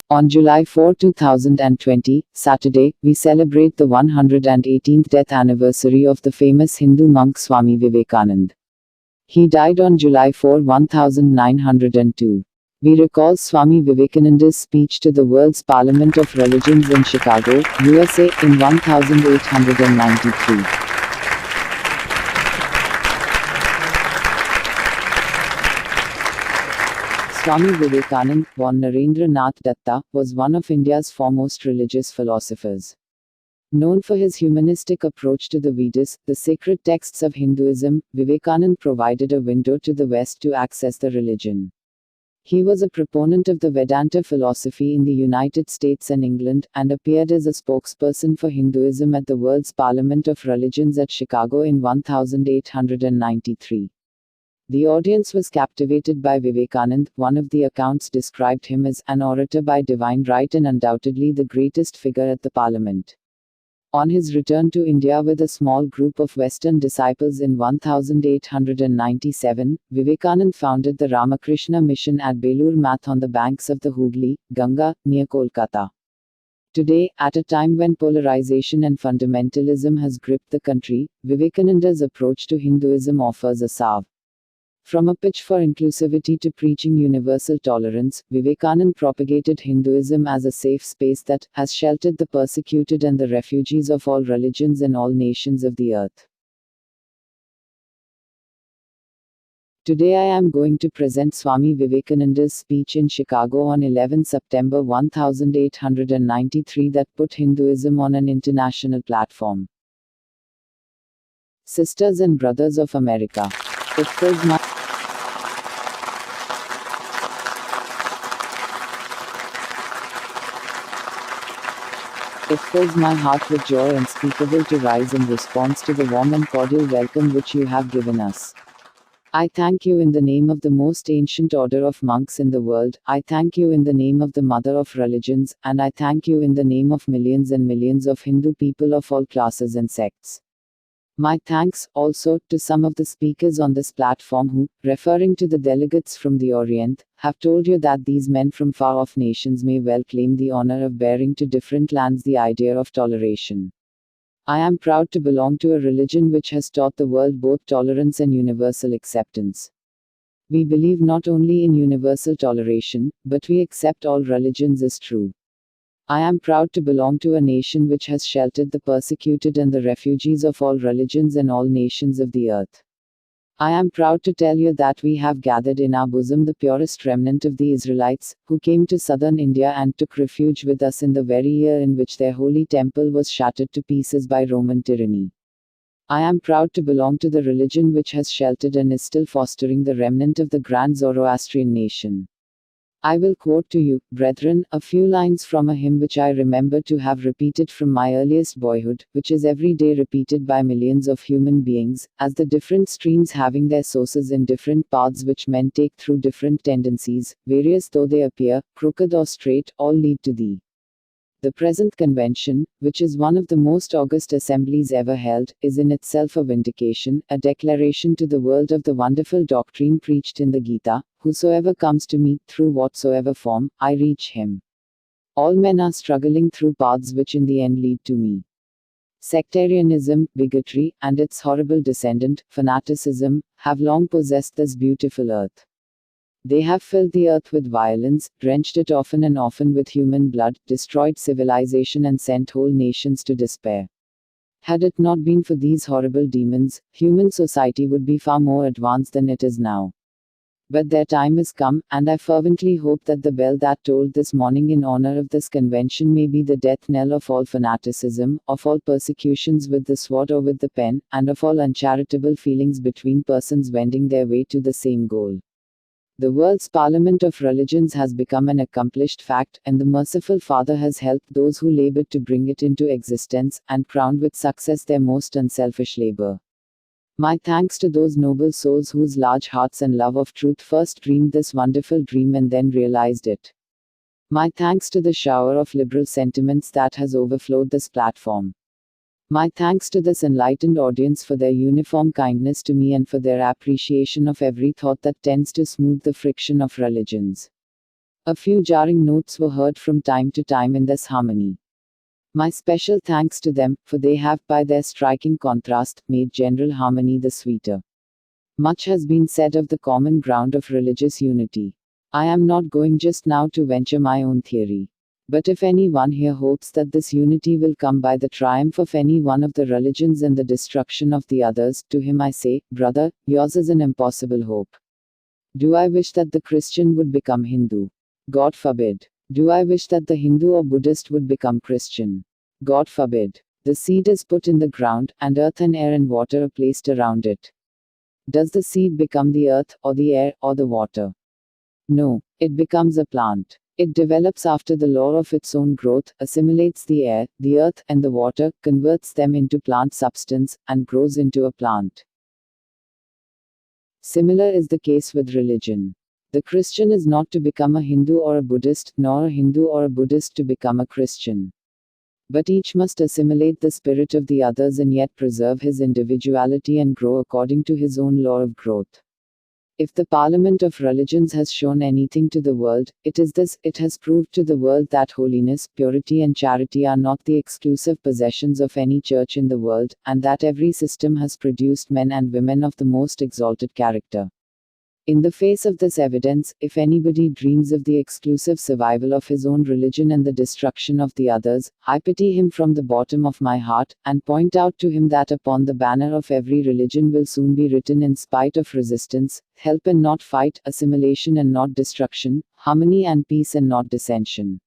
On July 4, 2020, Saturday, we celebrate the 118th death anniversary of the famous Hindu monk Swami Vivekanand. He died on July 4, 1902. We recall Swami Vivekananda's speech to the world's Parliament of Religions in Chicago, USA, in 1893. Swami Vivekanand, born Narendra Nath Datta, was one of India's foremost religious philosophers. Known for his humanistic approach to the Vedas, the sacred texts of Hinduism, Vivekanand provided a window to the West to access the religion. He was a proponent of the Vedanta philosophy in the United States and England, and appeared as a spokesperson for Hinduism at the World's Parliament of Religions at Chicago in 1893. The audience was captivated by Vivekanand. One of the accounts described him as an orator by divine right and undoubtedly the greatest figure at the parliament. On his return to India with a small group of Western disciples in 1897, Vivekanand founded the Ramakrishna Mission at Belur Math on the banks of the Hooghly, Ganga, near Kolkata. Today, at a time when polarization and fundamentalism has gripped the country, Vivekananda's approach to Hinduism offers a salve. From a pitch for inclusivity to preaching universal tolerance, Vivekanand propagated Hinduism as a safe space that has sheltered the persecuted and the refugees of all religions and all nations of the earth. Today I am going to present Swami Vivekananda's speech in Chicago on 11 September 1893 that put Hinduism on an international platform. Sisters and brothers of America, it fills my It fills my heart with joy unspeakable to rise in response to the warm and cordial welcome which you have given us. I thank you in the name of the most ancient order of monks in the world. I thank you in the name of the mother of religions, and I thank you in the name of millions and millions of Hindu people of all classes and sects. My thanks, also, to some of the speakers on this platform who, referring to the delegates from the Orient, have told you that these men from far-off nations may well claim the honor of bearing to different lands the idea of toleration. I am proud to belong to a religion which has taught the world both tolerance and universal acceptance. We believe not only in universal toleration, but we accept all religions as true. I am proud to belong to a nation which has sheltered the persecuted and the refugees of all religions and all nations of the earth. I am proud to tell you that we have gathered in our bosom the purest remnant of the Israelites, who came to southern India and took refuge with us in the very year in which their holy temple was shattered to pieces by Roman tyranny. I am proud to belong to the religion which has sheltered and is still fostering the remnant of the grand Zoroastrian nation. I will quote to you, brethren, a few lines from a hymn which I remember to have repeated from my earliest boyhood, which is every day repeated by millions of human beings, as the different streams having their sources in different paths which men take through different tendencies, various though they appear, crooked or straight, all lead to thee. The present convention, which is one of the most august assemblies ever held, is in itself a vindication, a declaration to the world of the wonderful doctrine preached in the Gita: whosoever comes to me, through whatsoever form, I reach him. All men are struggling through paths which in the end lead to me. Sectarianism, bigotry, and its horrible descendant, fanaticism, have long possessed this beautiful earth. They have filled the earth with violence, drenched it often and often with human blood, destroyed civilization and sent whole nations to despair. Had it not been for these horrible demons, human society would be far more advanced than it is now. But their time is come, and I fervently hope that the bell that tolled this morning in honor of this convention may be the death knell of all fanaticism, of all persecutions with the sword or with the pen, and of all uncharitable feelings between persons wending their way to the same goal. The world's Parliament of Religions has become an accomplished fact, and the merciful Father has helped those who labored to bring it into existence, and crowned with success their most unselfish labor. My thanks to those noble souls whose large hearts and love of truth first dreamed this wonderful dream and then realized it. My thanks to the shower of liberal sentiments that has overflowed this platform. My thanks to this enlightened audience for their uniform kindness to me and for their appreciation of every thought that tends to smooth the friction of religions. A few jarring notes were heard from time to time in this harmony. My special thanks to them, for they have, by their striking contrast, made general harmony the sweeter. Much has been said of the common ground of religious unity. I am not going just now to venture my own theory. But if anyone here hopes that this unity will come by the triumph of any one of the religions and the destruction of the others, to him I say, brother, yours is an impossible hope. Do I wish that the Christian would become Hindu? God forbid. Do I wish that the Hindu or Buddhist would become Christian? God forbid. The seed is put in the ground, and earth and air and water are placed around it. Does the seed become the earth, or the air, or the water? No, it becomes a plant. It develops after the law of its own growth, assimilates the air, the earth, and the water, converts them into plant substance, and grows into a plant. Similar is the case with religion. The Christian is not to become a Hindu or a Buddhist, nor a Hindu or a Buddhist to become a Christian. But each must assimilate the spirit of the others and yet preserve his individuality and grow according to his own law of growth. If the Parliament of Religions has shown anything to the world, it is this: it has proved to the world that holiness, purity, and charity are not the exclusive possessions of any church in the world, and that every system has produced men and women of the most exalted character. In the face of this evidence, if anybody dreams of the exclusive survival of his own religion and the destruction of the others, I pity him from the bottom of my heart, and point out to him that upon the banner of every religion will soon be written, in spite of resistance, help and not fight, assimilation and not destruction, harmony and peace and not dissension.